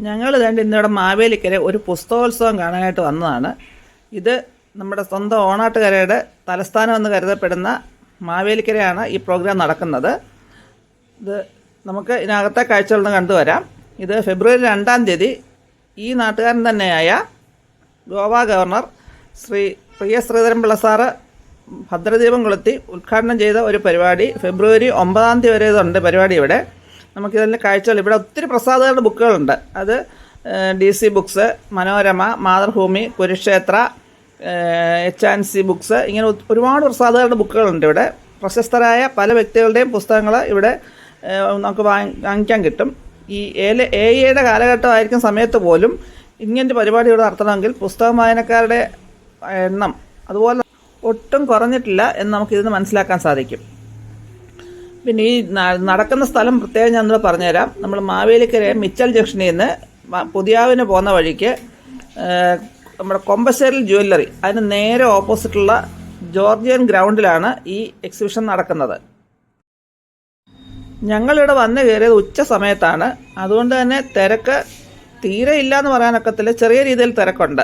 ഞങ്ങൾ രണ്ട് ഇന്നിവിടെ മാവേലിക്കര ഒരു പുസ്തകോത്സവം കാണാനായിട്ട് വന്നതാണ്. ഇത് നമ്മുടെ സ്വന്തം ഓണാട്ടുകരയുടെ തലസ്ഥാനം എന്ന് കരുതപ്പെടുന്ന മാവേലിക്കരയാണ് ഈ പ്രോഗ്രാം നടക്കുന്നത്. ഇത് നമുക്ക് ഇതിനകത്തെ കാഴ്ചകളൊന്ന് കണ്ടുവരാം. ഇത് ഫെബ്രുവരി 2-ാം തീയതി ഈ നാട്ടുകാരൻ തന്നെയായ ഗോവ ഗവർണർ ശ്രീ പ്രിയ ശ്രീധരൻപിള്ള സാറ് ഭദ്രദീപം കൊളുത്തി ഉദ്ഘാടനം ചെയ്ത ഒരു പരിപാടി. ഫെബ്രുവരി 9-ാം തീയതി വരെ ഇതുണ്ട് പരിപാടി. ഇവിടെ നമുക്കിതിൻ്റെ കാഴ്ചകൾ, ഇവിടെ ഒത്തിരി പ്രസാദകരുടെ ബുക്കുകളുണ്ട്. അത് DC books, Manorama, Mathrubhumi, Kurukshetra, HNC books, ഇങ്ങനെ ഒരുപാട് പ്രസാദകരുടെ ബുക്കുകളുണ്ട്. ഇവിടെ പ്രശസ്തരായ പല വ്യക്തികളുടെയും പുസ്തകങ്ങൾ ഇവിടെ നമുക്ക് വാങ്ങിക്കാൻ കിട്ടും. ഈ AI കാലഘട്ടമായിരിക്കും സമയത്ത് പോലും ഇങ്ങനത്തെ പരിപാടി ഇവിടെ നടത്തണമെങ്കിൽ പുസ്തക വായനക്കാരുടെ എണ്ണം അതുപോലെ ഒട്ടും കുറഞ്ഞിട്ടില്ല എന്ന് നമുക്കിതിന് മനസ്സിലാക്കാൻ സാധിക്കും. പിന്നെ ഈ നടക്കുന്ന സ്ഥലം പ്രത്യേകം ഞാനിവിടെ പറഞ്ഞുതരാം. നമ്മൾ മാവേലിക്കര മിച്ചൽ ജംഗ്ഷനിൽ നിന്ന് പുതിയാവിന് പോകുന്ന വഴിക്ക് നമ്മുടെ കൊമ്പശ്ശേരിൽ ജ്വല്ലറി, അതിന് നേരെ ഓപ്പോസിറ്റുള്ള ജോർജിയൻ ഗ്രൗണ്ടിലാണ് ഈ എക്സിബിഷൻ നടക്കുന്നത്. ഞങ്ങളിവിടെ വന്ന് കയറിയത് ഉച്ച സമയത്താണ്. അതുകൊണ്ട് തന്നെ തിരക്ക് തീരെ ഇല്ല എന്ന് പറയാനൊക്കത്തില്ല, ചെറിയ രീതിയിൽ തിരക്കുണ്ട്.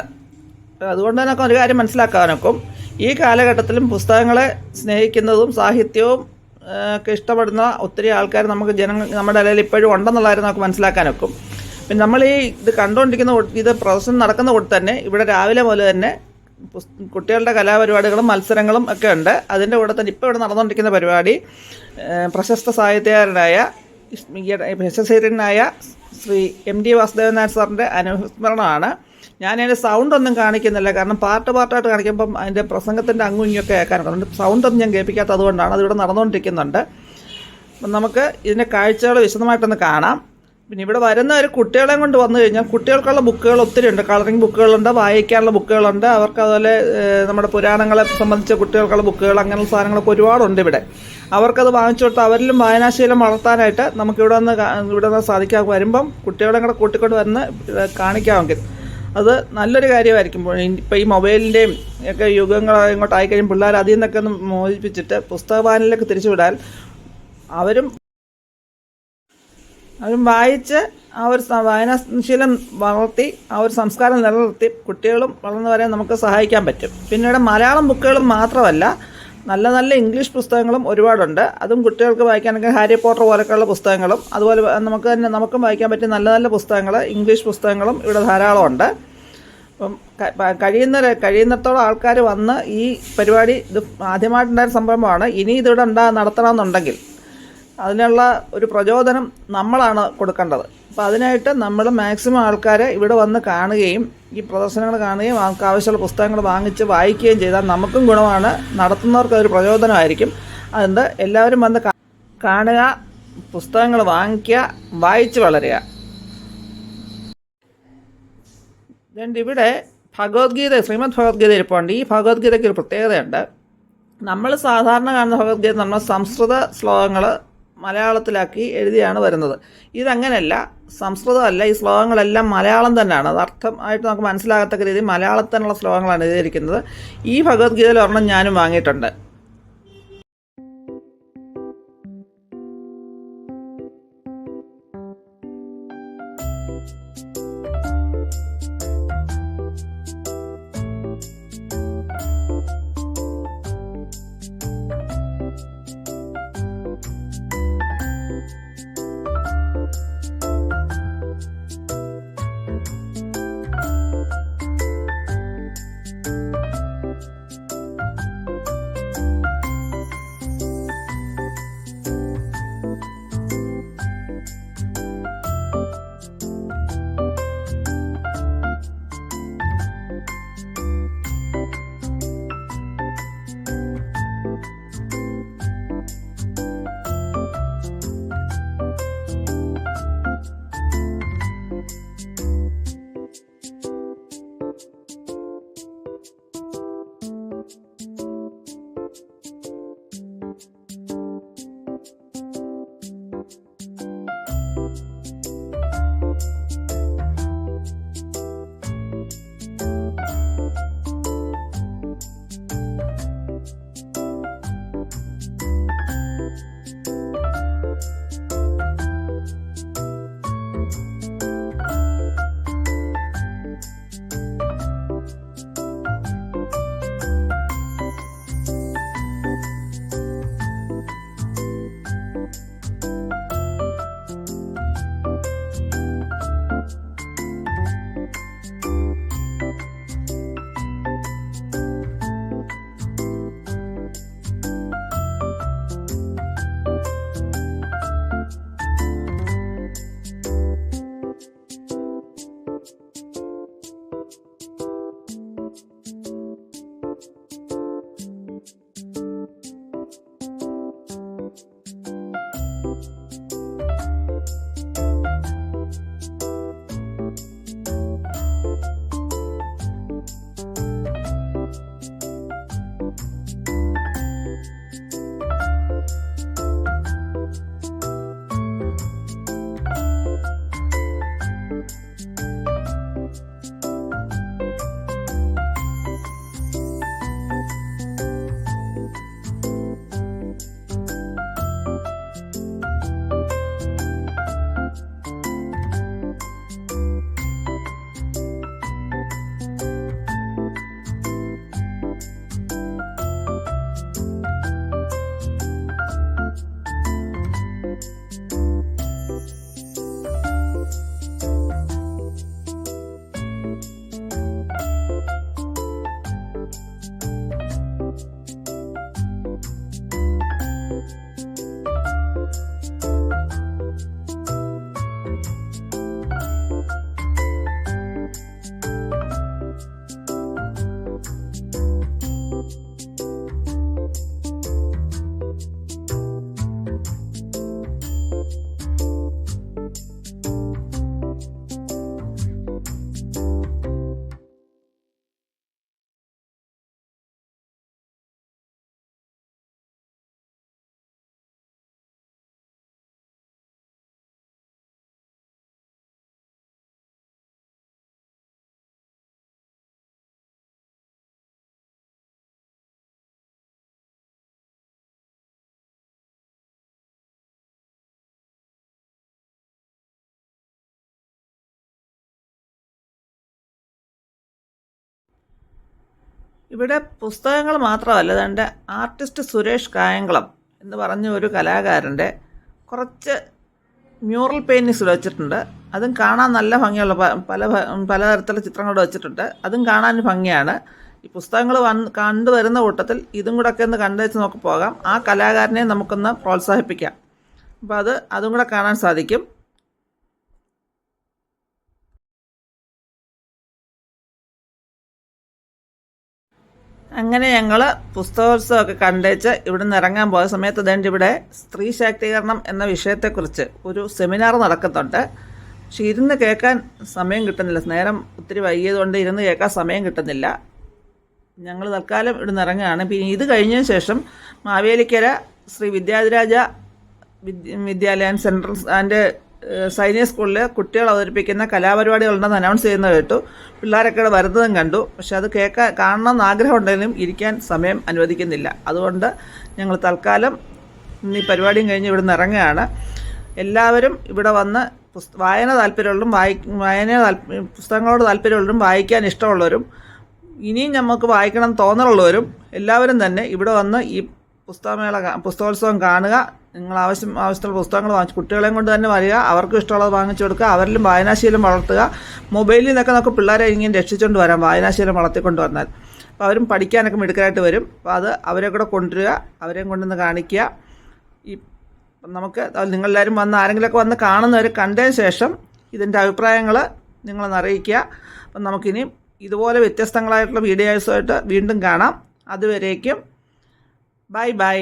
അതുകൊണ്ട് തന്നെ ഒരു കാര്യം മനസ്സിലാക്കാനൊക്കും, ഈ കാലഘട്ടത്തിലും പുസ്തകങ്ങളെ സ്നേഹിക്കുന്നതും സാഹിത്യവും ഒക്കെ ഇഷ്ടപ്പെടുന്ന ഒത്തിരി ആൾക്കാർ നമ്മുടെ ഇടയിൽ ഇപ്പോഴും ഉണ്ടെന്നുള്ള കാര്യം നമുക്ക് മനസ്സിലാക്കാനൊക്കും. പിന്നെ നമ്മൾ ഇത് കണ്ടുകൊണ്ടിരിക്കുന്ന ഇത് പ്രദർശനം നടക്കുന്ന കൂടെ തന്നെ ഇവിടെ രാവിലെ മുതൽ തന്നെ കുട്ടികളുടെ കലാപരിപാടികളും മത്സരങ്ങളും ഒക്കെ ഉണ്ട്. അതിൻ്റെ കൂടെ തന്നെ ഇപ്പോൾ ഇവിടെ നടന്നുകൊണ്ടിരിക്കുന്ന പരിപാടി പ്രശസ്ത സാഹിത്യകാരനായ ശ്രീ MD വാസുദേവൻ നായർ സാറിൻ്റെ അനുസ്മരണമാണ്. ഞാനതിൻ്റെ സൗണ്ടൊന്നും കാണിക്കുന്നില്ല, കാരണം പാർട്ടായിട്ട് കാണിക്കുമ്പം അതിൻ്റെ പ്രസംഗത്തിൻ്റെ അങ്ങും ഇങ്ങൊക്കെ കേൾക്കാനൊക്കെ അതുകൊണ്ട് സൗണ്ടൊന്നും ഞാൻ കേൾപ്പിക്കാത്തത് കൊണ്ടാണ്. അതിവിടെ നടന്നുകൊണ്ടിരിക്കുന്നുണ്ട്. അപ്പം നമുക്ക് ഇതിൻ്റെ കാഴ്ചകൾ വിശദമായിട്ടൊന്ന് കാണാം. പിന്നെ ഇവിടെ വരുന്ന ഒരു കുട്ടികളെയും കൊണ്ട് വന്നു കഴിഞ്ഞാൽ കുട്ടികൾക്കുള്ള ബുക്കുകൾ ഒത്തിരി ഉണ്ട്. കളറിങ് ബുക്കുകളുണ്ട്, വായിക്കാനുള്ള ബുക്കുകളുണ്ട്. അവർക്ക് അതുപോലെ നമ്മുടെ പുരാണങ്ങളെ സംബന്ധിച്ച കുട്ടികൾക്കുള്ള ബുക്കുകൾ, അങ്ങനെയുള്ള സാധനങ്ങളൊക്കെ ഒരുപാടുണ്ട് ഇവിടെ. അവർക്കത് വാങ്ങിച്ചു കൊടുത്ത് അവരിലും വായനാശീലം വളർത്താനായിട്ട് നമുക്കിവിടെ നിന്ന് സാധിക്കാം. വരുമ്പം കുട്ടികളെ കൂടെ കൂട്ടിക്കൊണ്ട് വന്ന് കാണിക്കാമെങ്കിൽ അത് നല്ലൊരു കാര്യമായിരിക്കും. ഇപ്പോൾ ഈ മൊബൈലിൻ്റെയും ഒക്കെ യുഗങ്ങൾ ഇങ്ങോട്ടായി കഴിയും പിള്ളേർ അതിൽ നിന്നൊക്കെ ഒന്ന് മോചിപ്പിച്ചിട്ട് പുസ്തക വായനയിലേക്ക് തിരിച്ചുവിടാൻ അവരും വായിച്ച് ആ ഒരു വായനാശീലം വളർത്തി ആ ഒരു സംസ്കാരം നിലനിർത്തി കുട്ടികളും വളർന്നു വരാൻ നമുക്ക് സഹായിക്കാൻ പറ്റും. പിന്നീട് മലയാളം ബുക്കുകളും മാത്രമല്ല, നല്ല നല്ല ഇംഗ്ലീഷ് പുസ്തകങ്ങളും ഒരുപാടുണ്ട്. അതും കുട്ടികൾക്ക് വായിക്കാനൊക്കെ ഹാരി പോട്ടർ പോലൊക്കെയുള്ള പുസ്തകങ്ങളും അതുപോലെ നമുക്കും വായിക്കാൻ പറ്റിയ നല്ല നല്ല പുസ്തകങ്ങൾ, ഇംഗ്ലീഷ് പുസ്തകങ്ങളും ഇവിടെ ധാരാളമുണ്ട്. അപ്പം കഴിയുന്നിടത്തോളം ആൾക്കാർ വന്ന് ഈ പരിപാടി, ഇത് ആദ്യമായിട്ടുണ്ടായ സംരംഭമാണ്. ഇനി ഇതിവിടെ നടത്തണമെന്നുണ്ടെങ്കിൽ അതിനുള്ള ഒരു പ്രചോദനം നമ്മളാണ് കൊടുക്കേണ്ടത്. അപ്പോൾ അതിനായിട്ട് നമ്മൾ മാക്സിമം ആൾക്കാരെ ഇവിടെ വന്ന് കാണുകയും ഈ പ്രദർശനങ്ങൾ കാണുകയും അവർക്ക് ആവശ്യമുള്ള പുസ്തകങ്ങൾ വാങ്ങിച്ച് വായിക്കുകയും ചെയ്താൽ നമുക്കും ഗുണമാണ്, നടത്തുന്നവർക്ക് അതൊരു പ്രചോദനമായിരിക്കും. അതുകൊണ്ട് എല്ലാവരും വന്ന് കാണുക, പുസ്തകങ്ങൾ വാങ്ങിക്കുക, വായിച്ച് വളരുക. ഇവിടെ ഭഗവത്ഗീത, ശ്രീമദ് ഭഗവത്ഗീത ഇരിപ്പുണ്ട്. ഈ ഭഗവത്ഗീതയ്ക്ക് ഒരു പ്രത്യേകതയുണ്ട്. നമ്മൾ സാധാരണ കാണുന്ന ഭഗവത്ഗീത എന്ന് പറഞ്ഞാൽ സംസ്കൃത ശ്ലോകങ്ങൾ മലയാളത്തിലാക്കി എഴുതിയാണ് വരുന്നത്. ഇതങ്ങനെയല്ല, സംസ്കൃതമല്ല, ഈ ശ്ലോകങ്ങളെല്ലാം മലയാളം തന്നെയാണ്. അത് അർത്ഥമായിട്ട് നമുക്ക് മനസ്സിലാകത്തക്ക രീതിയിൽ മലയാളത്തിനുള്ള ശ്ലോകങ്ങളാണ് എഴുതിയിരിക്കുന്നത്. ഈ ഭഗവത്ഗീതയിൽ ഒരെണ്ണം ഞാനും വാങ്ങിയിട്ടുണ്ട്. ഇവിടെ പുസ്തകങ്ങൾ മാത്രമല്ല, അതിൻ്റെ ആർട്ടിസ്റ്റ് സുരേഷ് കായംകുളം എന്ന് പറഞ്ഞ ഒരു കലാകാരൻ്റെ കുറച്ച് മ്യൂറൽ പെയിൻറ്റിങ്സ് വെച്ചിട്ടുണ്ട്. അതും കാണാൻ നല്ല ഭംഗിയുള്ള പലതരത്തിലുള്ള ചിത്രങ്ങൾ വെച്ചിട്ടുണ്ട്. അതും കാണാൻ ഭംഗിയാണ്. ഈ പുസ്തകങ്ങൾ കണ്ടുവരുന്ന കൂട്ടത്തിൽ ഇതും കൂടെ ഒക്കെ ഒന്ന് കണ്ടുവച്ച് നമുക്ക് പോകാം. ആ കലാകാരനെ നമുക്കൊന്ന് പ്രോത്സാഹിപ്പിക്കാം. അപ്പോൾ അതും കൂടെ കാണാൻ സാധിക്കും. അങ്ങനെ ഞങ്ങൾ പുസ്തകോത്സവമൊക്കെ കണ്ടേച്ച് ഇവിടെ നിന്ന് ഇറങ്ങാൻ പോയ സമയത്ത് ഇതേണ്ട ഇവിടെ സ്ത്രീ ശാക്തീകരണം എന്ന വിഷയത്തെക്കുറിച്ച് ഒരു സെമിനാർ നടക്കുന്നുണ്ട്. പക്ഷെ ഇരുന്ന് കേൾക്കാൻ സമയം കിട്ടുന്നില്ല. നേരം ഒത്തിരി വൈകിയതുകൊണ്ട് ഇരുന്ന് കേൾക്കാൻ സമയം കിട്ടുന്നില്ല. ഞങ്ങൾ തൽക്കാലം ഇവിടെ നിന്ന് ഇറങ്ങുകയാണ്. പിന്നെ ഇത് കഴിഞ്ഞതിന് ശേഷം മാവേലിക്കര ശ്രീ വിദ്യാധിരാജ വിദ്യാലയം സെൻട്രൽ ആൻഡ് സൈനിക സ്കൂളിൽ കുട്ടികൾ അവതരിപ്പിക്കുന്ന കലാപരിപാടികളുണ്ടെന്ന് അനൗൺസ് ചെയ്യുന്നത് കേട്ടു. പിള്ളേരൊക്കെ ഇവിടെ വരുന്നതും കണ്ടു. പക്ഷെ അത് കാണണമെന്ന് ആഗ്രഹമുണ്ടെങ്കിലും ഇരിക്കാൻ സമയം അനുവദിക്കുന്നില്ല. അതുകൊണ്ട് ഞങ്ങൾ തൽക്കാലം ഈ പരിപാടിയും കഴിഞ്ഞ് ഇവിടെ നിന്ന് ഇറങ്ങുകയാണ്. എല്ലാവരും ഇവിടെ വന്ന് വായന താല്പര്യമുള്ളവരും പുസ്തകങ്ങളോട് താല്പര്യമുള്ളവരും വായിക്കാൻ ഇഷ്ടമുള്ളവരും ഇനിയും നമുക്ക് വായിക്കണം തോന്നലുള്ളവരും എല്ലാവരും തന്നെ ഇവിടെ വന്ന് ഈ പുസ്തകോത്സവം കാണുക. നിങ്ങൾ ആവശ്യമുള്ള പുസ്തകങ്ങൾ വാങ്ങിച്ച് കുട്ടികളെയും കൊണ്ട് തന്നെ വരിക. അവർക്കും ഇഷ്ടമുള്ളത് വാങ്ങിച്ചു കൊടുക്കുക. അവരിലും വായനാശീലം വളർത്തുക. മൊബൈലിൽ നിന്നൊക്കെ നമുക്ക് പിള്ളേരെ ഇങ്ങനെ രക്ഷിച്ചുകൊണ്ട് വരാം വായനാശീലം വളർത്തിക്കൊണ്ട് വന്നാൽ. അപ്പോൾ അവരും പഠിക്കാനൊക്കെ മിടുക്കരായിട്ട് വരും. അപ്പോൾ അവരെ കൂടെ കൊണ്ടുവരിക, അവരെയും കൊണ്ടുവന്ന് കാണിക്കുക. നമുക്ക് നിങ്ങളെല്ലാവരും വന്ന് ആരെങ്കിലുമൊക്കെ വന്ന് കാണുന്നവർ കണ്ടതിന് ശേഷം ഇതിൻ്റെ അഭിപ്രായങ്ങൾ നിങ്ങളൊന്ന് അറിയിക്കുക. അപ്പം നമുക്കിനി ഇതുപോലെ വ്യത്യസ്തങ്ങളായിട്ടുള്ള വീഡിയോസുമായിട്ട് വീണ്ടും കാണാം. അതുവരേക്കും ബൈ ബൈ.